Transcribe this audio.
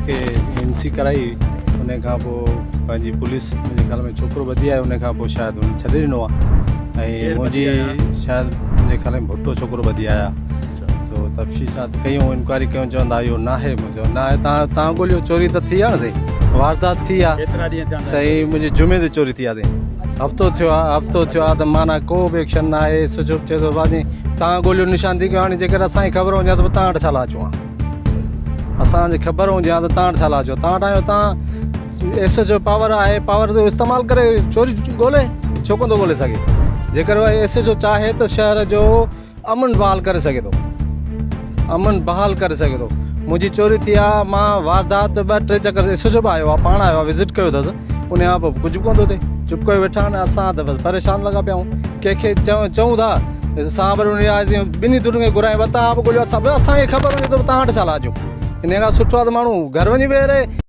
के एनसी कराई उन खां पोइ पंहिंजी पुलिस मुंहिंजे ख़्याल में छोकिरो ॿधी आहे उन खां पोइ शायदि हुन छॾे ॾिनो आहे ऐं मुंहिंजी शायदि मुंहिंजे ख़्याल में भुट्टो छोकिरो ॿधी आया तो तफ़सीलात कयूं इंक्वायरी कयूं चवंदा इहो न आहे मुंहिंजो न आहे तव्हां ॻोल्हियो चोरी त थी आहे न साईं वारदात थी आहे साईं मुंहिंजे जुमे ते चोरी थी आहे साईं हफ़्तो थियो आहे त माना को बि एक्शन न आहे सोचो चए थो भाॼी तव्हां ॻोल्हियो निशांदी कयो हाणे जेकर असांखे ख़बर हुजे त तव्हां वटि छा लाइ अचूं असांजी ख़बर हुजे हा त तव्हां वटि छा लाइ अचो तव्हां वटि आहियो तव्हां एस जो पावर आहे पावर जो इस्तेमालु करे चोरी ॻोल्हे छो कोन थो ॻोल्हे सघे जेकर एस जो चाहे त शहर जो अमन बहाल करे सघे थो मुंहिंजी चोरी थी आहे मां वारदात 2-3 चकर एस जो बि आयो आहे पाण आयो आहे विज़िट कयो अथसि उन खां पोइ कुझु कोन थो थिए चुप करे वेठा आहिनि असां त बसि परेशान लॻा पिया आहियूं कंहिंखे चऊं था सां वरी उन ॿिन्ही धुरनि खे घुराए वरिता बि ॻोल्हियो असांखे ख़बर हुजे त तव्हां वटि छा लाइ अचूं इन खां सुठो आहे त माण्हू घर वञी वेही रहे